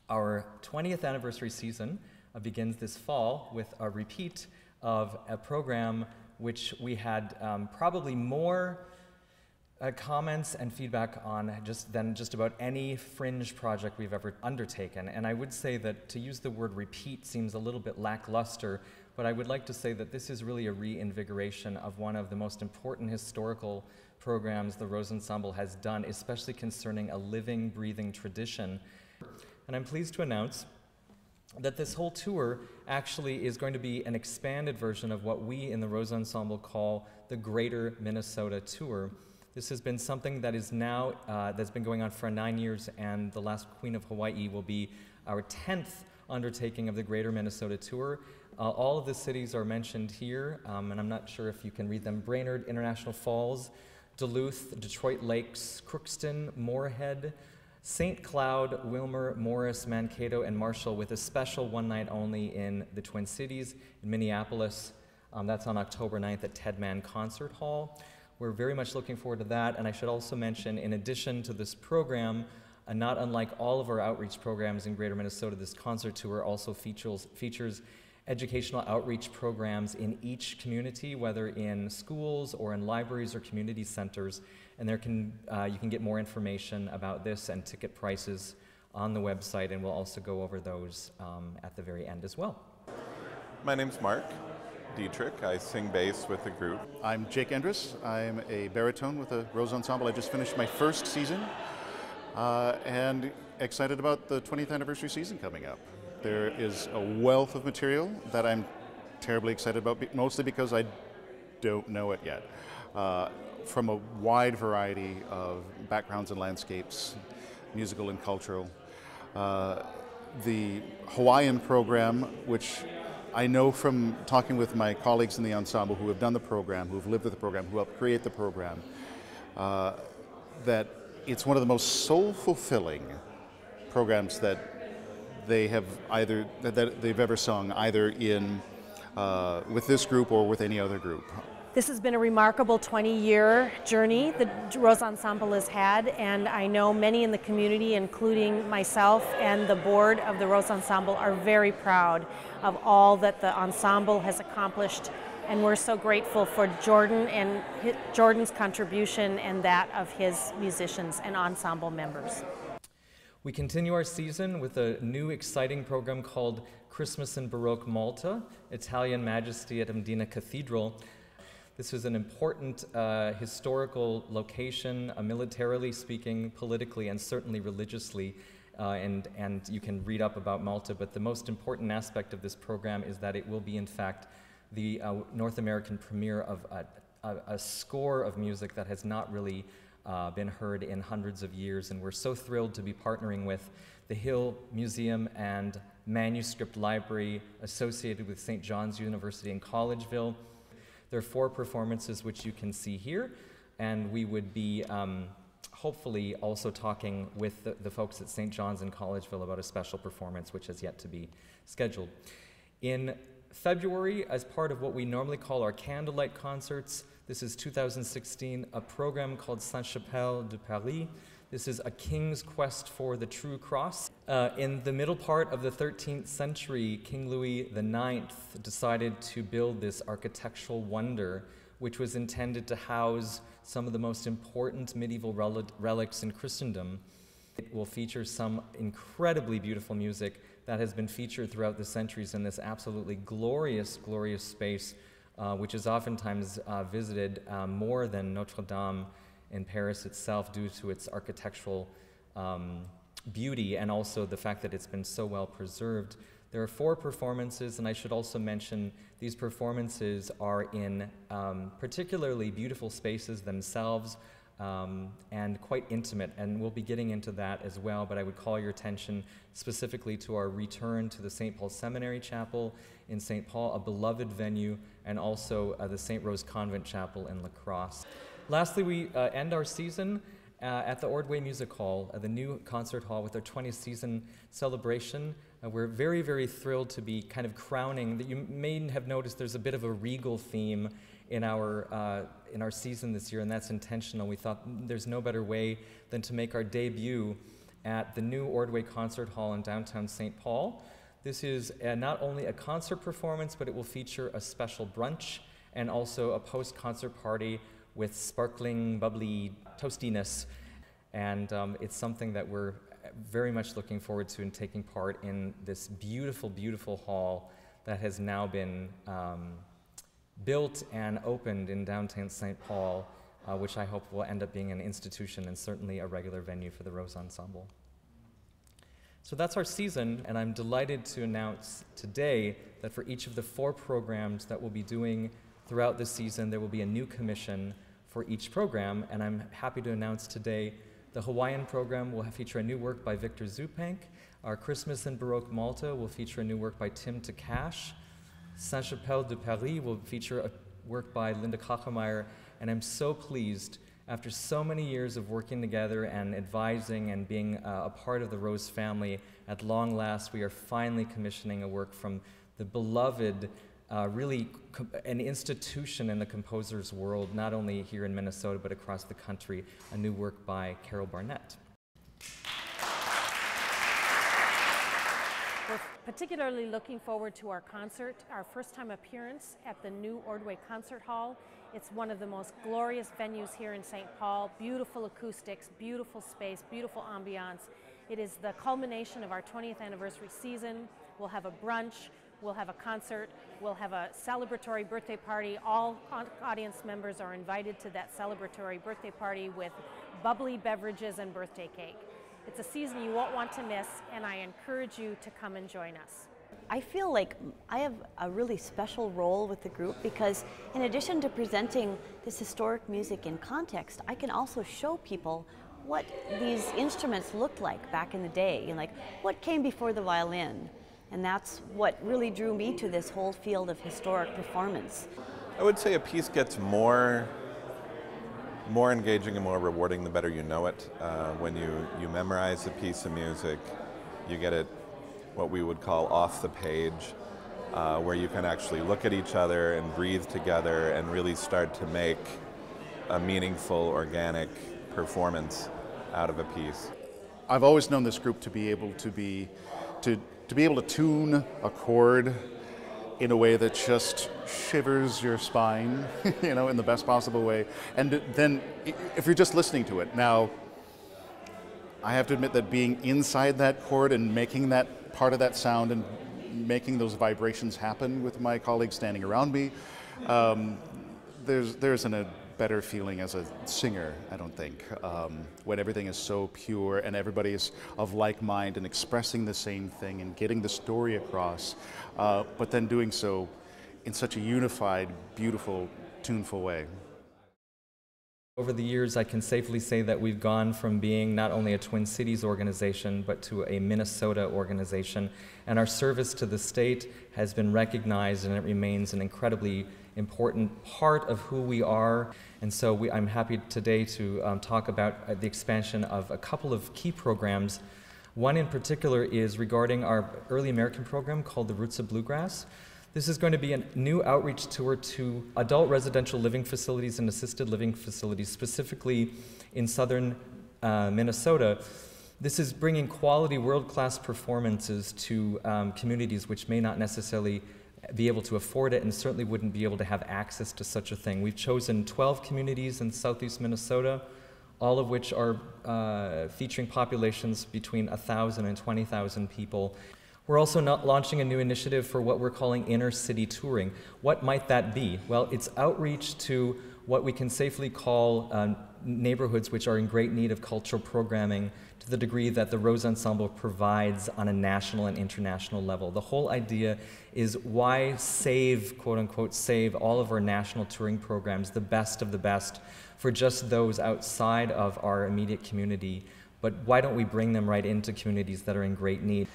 Our 20th anniversary season begins this fall with a repeat of a program which we had probably more comments and feedback on than just about any fringe project we've ever undertaken. And I would say that to use the word repeat seems a little bit lackluster, but I would like to say that this is really a reinvigoration of one of the most important historical programs the Rose Ensemble has done, especially concerning a living, breathing tradition. And I'm pleased to announce that this whole tour actually is going to be an expanded version of what we in the Rose Ensemble call the Greater Minnesota Tour. This has been something that is now, that's been going on for 9 years, and the last Queen of Hawaii will be our 10th undertaking of the Greater Minnesota Tour. All of the cities are mentioned here, and I'm not sure if you can read them: Brainerd, International Falls, Duluth, Detroit Lakes, Crookston, Moorhead, St. Cloud, Wilmer, Morris, Mankato, and Marshall, with a special one night only in the Twin Cities, in Minneapolis. That's on October 9th at Ordway Concert Hall. We're very much looking forward to that, and I should also mention, in addition to this program, not unlike all of our outreach programs in Greater Minnesota, this concert tour also features educational outreach programs in each community, whether in schools or in libraries or community centers. And there you can get more information about this and ticket prices on the website, and we'll also go over those at the very end as well. My name's Mark Dietrich. I sing bass with the group. I'm Jake Endres. I'm a baritone with the Rose Ensemble. I just finished my first season and excited about the 20th anniversary season coming up. There is a wealth of material that I'm terribly excited about, mostly because I don't know it yet. From a wide variety of backgrounds and landscapes, musical and cultural. The Hawaiian program, which I know from talking with my colleagues in the ensemble who have done the program, who have lived with the program, who helped create the program, that it's one of the most soul-fulfilling programs that they have that they've ever sung, either in with this group or with any other group. This has been a remarkable 20-year journey the Rose Ensemble has had, and I know many in the community, including myself and the board of the Rose Ensemble, are very proud of all that the ensemble has accomplished, and we're so grateful for Jordan and Jordan's contribution and that of his musicians and ensemble members. We continue our season with a new exciting program called Christmas in Baroque Malta, Italian Majesty at Medina Cathedral. This is an important historical location, militarily speaking, politically, and certainly religiously, and you can read up about Malta, but the most important aspect of this program is that it will be, in fact, the North American premiere of a score of music that has not really been heard in hundreds of years, and we're so thrilled to be partnering with the Hill Museum and Manuscript Library associated with St. John's University in Collegeville. There are 4 performances which you can see here, and we would be hopefully also talking with the folks at St. John's in Collegeville about a special performance which has yet to be scheduled. In February, as part of what we normally call our candlelight concerts, this is 2016, a program called Sainte-Chapelle de Paris. This is a king's quest for the true cross. In the middle part of the 13th century, King Louis IX decided to build this architectural wonder, which was intended to house some of the most important medieval relics in Christendom. It will feature some incredibly beautiful music that has been featured throughout the centuries in this absolutely glorious, glorious space, which is oftentimes visited more than Notre Dame in Paris itself due to its architectural beauty and also the fact that it's been so well preserved. There are 4 performances, and I should also mention these performances are in particularly beautiful spaces themselves. and quite intimate, and we'll be getting into that as well, but I would call your attention specifically to our return to the St. Paul Seminary Chapel in St. Paul, a beloved venue, and also the St. Rose Convent Chapel in La Crosse. Lastly, we end our season at the Ordway Music Hall, the new concert hall, with our 20th season celebration. We're very, very thrilled to be kind of crowning. That you may have noticed there's a bit of a regal theme in our season this year, and that's intentional. We thought there's no better way than to make our debut at the new Ordway Concert Hall in downtown St. Paul. This is not only a concert performance, but it will feature a special brunch and also a post-concert party with sparkling, bubbly toastiness. And it's something that we're very much looking forward to, and taking part in this beautiful, beautiful hall that has now been built and opened in downtown St. Paul, which I hope will end up being an institution and certainly a regular venue for the Rose Ensemble. So that's our season, and I'm delighted to announce today that for each of the 4 programs that we'll be doing throughout the season, there will be a new commission for each program, and I'm happy to announce today the Hawaiian program will feature a new work by Victor Zupank. Our Christmas in Baroque Malta will feature a new work by Tim Takash. Saint-Chapelle de Paris will feature a work by Linda Kachemeyer, and I'm so pleased, after so many years of working together and advising and being a part of the Rose family, at long last we are finally commissioning a work from the beloved, really an institution in the composer's world, not only here in Minnesota but across the country, a new work by Carol Barnett. We're particularly looking forward to our concert, our first time appearance at the new Ordway Concert Hall. It's one of the most glorious venues here in St. Paul. Beautiful acoustics, beautiful space, beautiful ambiance. It is the culmination of our 20th anniversary season. We'll have a brunch, we'll have a concert, we'll have a celebratory birthday party. All audience members are invited to that celebratory birthday party with bubbly beverages and birthday cake. It's a season you won't want to miss, and I encourage you to come and join us. I feel like I have a really special role with the group because in addition to presenting this historic music in context, I can also show people what these instruments looked like back in the day, and like what came before the violin. And that's what really drew me to this whole field of historic performance. I would say a piece gets more engaging and more rewarding the better you know it. When you memorize a piece of music, you get it what we would call off the page, where you can actually look at each other and breathe together and really start to make a meaningful, organic performance out of a piece. I've always known this group to be able to tune a chord in a way that just shivers your spine, you know, in the best possible way. And then if you're just listening to it, now I have to admit that being inside that chord and making that part of that sound and making those vibrations happen with my colleagues standing around me, there isn't a better feeling as a singer, I don't think, when everything is so pure and everybody is of like mind and expressing the same thing and getting the story across, but then doing so in such a unified, beautiful, tuneful way. Over the years, I can safely say that we've gone from being not only a Twin Cities organization, but to a Minnesota organization. And our service to the state has been recognized, and it remains an incredibly important part of who we are. And so I'm happy today to talk about the expansion of a couple of key programs. One in particular is regarding our early American program called the Roots of Bluegrass. This is going to be a new outreach tour to adult residential living facilities and assisted living facilities, specifically in southern Minnesota. This is bringing quality, world-class performances to communities which may not necessarily be able to afford it and certainly wouldn't be able to have access to such a thing. We've chosen 12 communities in southeast Minnesota, all of which are featuring populations between 1,000 and 20,000 people. We're also launching a new initiative for what we're calling inner city touring. What might that be? Well, it's outreach to what we can safely call neighborhoods which are in great need of cultural programming to the degree that the Rose Ensemble provides on a national and international level. The whole idea is why save, quote unquote, save all of our national touring programs, the best of the best, for just those outside of our immediate community, but why don't we bring them right into communities that are in great need?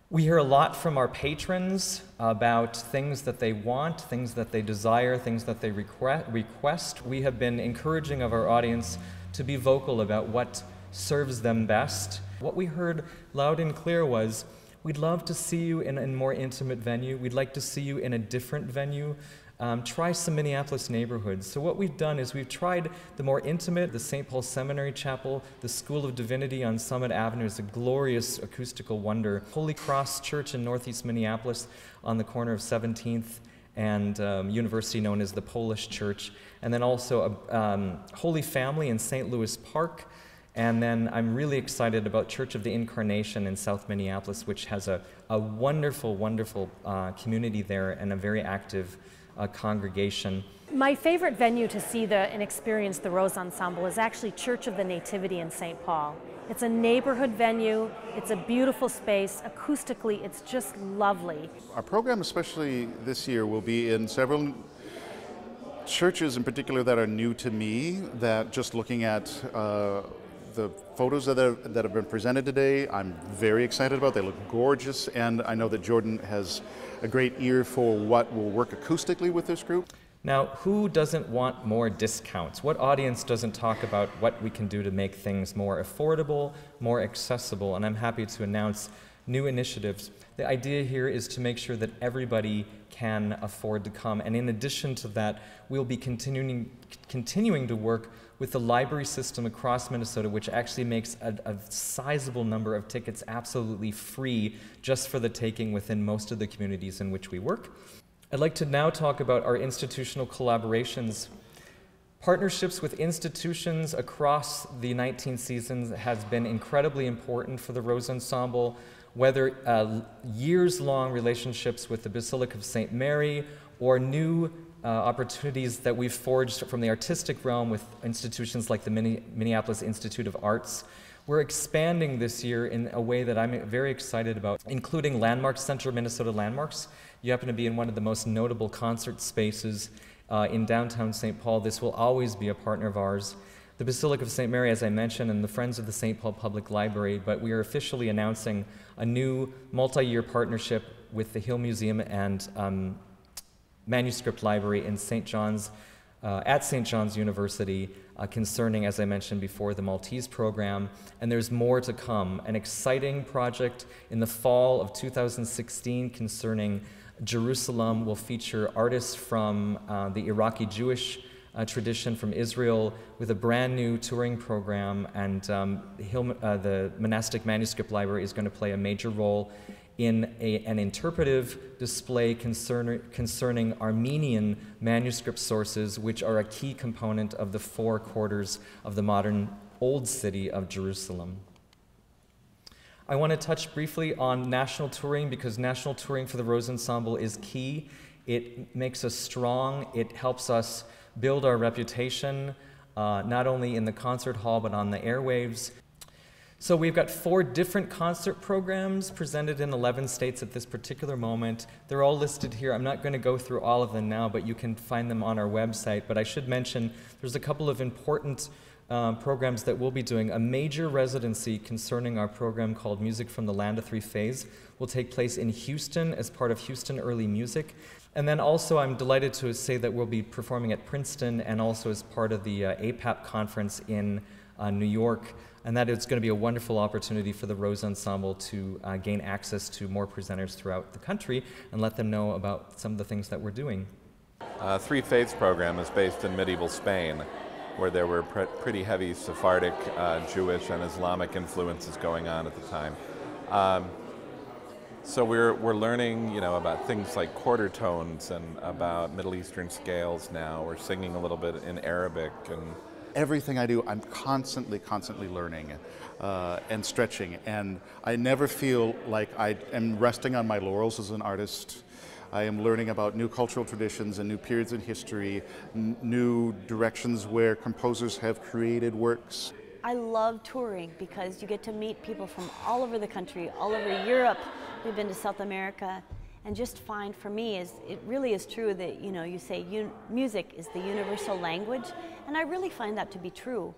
We hear a lot from our patrons about things that they want, things that they desire, things that they request. We have been encouraging of our audience to be vocal about what serves them best. What we heard loud and clear was, we'd love to see you in a more intimate venue. We'd like to see you in a different venue. Try some Minneapolis neighborhoods. So what we've done is we've tried the more intimate, the St. Paul Seminary Chapel, the School of Divinity on Summit Avenue is a glorious acoustical wonder. Holy Cross Church in Northeast Minneapolis on the corner of 17th and University, known as the Polish Church. And then also Holy Family in St. Louis Park. And then I'm really excited about Church of the Incarnation in South Minneapolis, which has a wonderful, wonderful community there and a very active congregation. My favorite venue to see and experience the Rose Ensemble is actually Church of the Nativity in St. Paul. It's a neighborhood venue, it's a beautiful space, acoustically it's just lovely. Our program, especially this year, will be in several churches in particular that are new to me, that just looking at the photos that have been presented today, I'm very excited about. They look gorgeous, and I know that Jordan has a great ear for what will work acoustically with this group. Now, who doesn't want more discounts? What audience doesn't talk about what we can do to make things more affordable, more accessible? And I'm happy to announce new initiatives. The idea here is to make sure that everybody can afford to come. And in addition to that, we'll be continuing to work with the library system across Minnesota, which actually makes a sizable number of tickets absolutely free just for the taking within most of the communities in which we work. I'd like to now talk about our institutional collaborations. Partnerships with institutions across the 19 seasons has been incredibly important for the Rose Ensemble, whether years-long relationships with the Basilica of St. Mary or new opportunities that we've forged from the artistic realm with institutions like the Minneapolis Institute of Arts. We're expanding this year in a way that I'm very excited about, including Landmarks Center, Minnesota Landmarks. You happen to be in one of the most notable concert spaces in downtown St. Paul. This will always be a partner of ours. The Basilica of St. Mary, as I mentioned, and the Friends of the St. Paul Public Library, but we are officially announcing a new multi-year partnership with the Hill Museum and Manuscript Library in St. John's, at St. John's University, concerning, as I mentioned before, the Maltese program, and there's more to come. An exciting project in the fall of 2016 concerning Jerusalem will feature artists from the Iraqi Jewish tradition from Israel with a brand new touring program, and the Monastic Manuscript Library is going to play a major role in an interpretive display concerning Armenian manuscript sources, which are a key component of the four quarters of the modern Old City of Jerusalem. I want to touch briefly on national touring, because national touring for the Rose Ensemble is key. It makes us strong. It helps us build our reputation, not only in the concert hall, but on the airwaves. So we've got 4 different concert programs presented in 11 states at this particular moment. They're all listed here. I'm not going to go through all of them now, but you can find them on our website. But I should mention there's a couple of important programs that we'll be doing. A major residency concerning our program called Music from the Land of Three Faiths will take place in Houston as part of Houston Early Music. And then also I'm delighted to say that we'll be performing at Princeton and also as part of the APAP conference in New York. And that it's going to be a wonderful opportunity for the Rose Ensemble to gain access to more presenters throughout the country and let them know about some of the things that we're doing. Three Faiths program is based in medieval Spain, where there were pretty heavy Sephardic, Jewish, and Islamic influences going on at the time. So we're learning, you know, about things like quarter tones and about Middle Eastern scales now. We're singing a little bit in Arabic, and everything I do, I'm constantly learning and stretching, and I never feel like I am resting on my laurels as an artist. I am learning about new cultural traditions and new periods in history, new directions where composers have created works. I love touring because you get to meet people from all over the country, all over Europe. We've been to South America, and just find, for me, it really is true that, you know, you say music is the universal language, and I really find that to be true.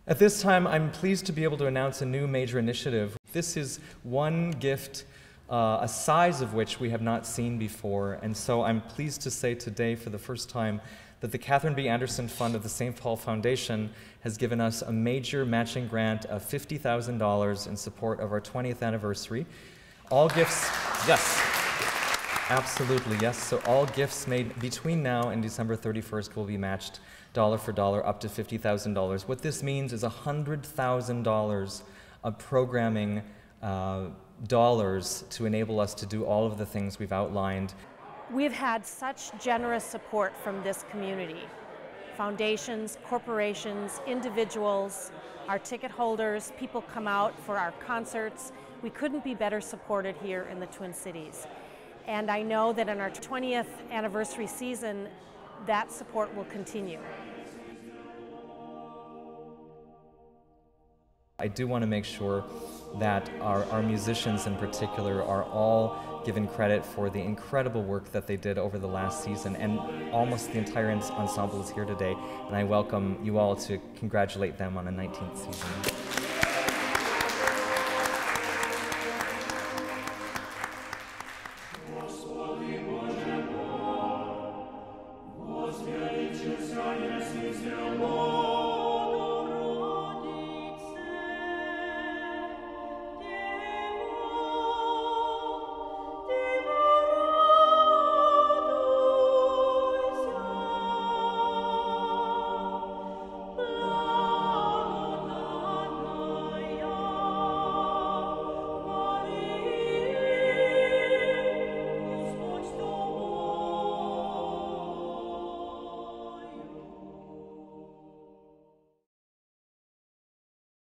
At this time, I'm pleased to be able to announce a new major initiative. This is one gift, a size of which we have not seen before, and so I'm pleased to say today, for the first time, that the Catherine B. Anderson Fund of the St. Paul Foundation has given us a major matching grant of $50,000 in support of our 20th anniversary. All gifts, yes, absolutely, yes. So all gifts made between now and December 31st will be matched dollar for dollar up to $50,000. What this means is $100,000 of programming dollars to enable us to do all of the things we've outlined. We've had such generous support from this community. Foundations, corporations, individuals, our ticket holders, people come out for our concerts. We couldn't be better supported here in the Twin Cities. And I know that in our 20th anniversary season, that support will continue. I do want to make sure that our musicians in particular are all given credit for the incredible work that they did over the last season, and almost the entire ensemble is here today, and I welcome you all to congratulate them on a 19th season.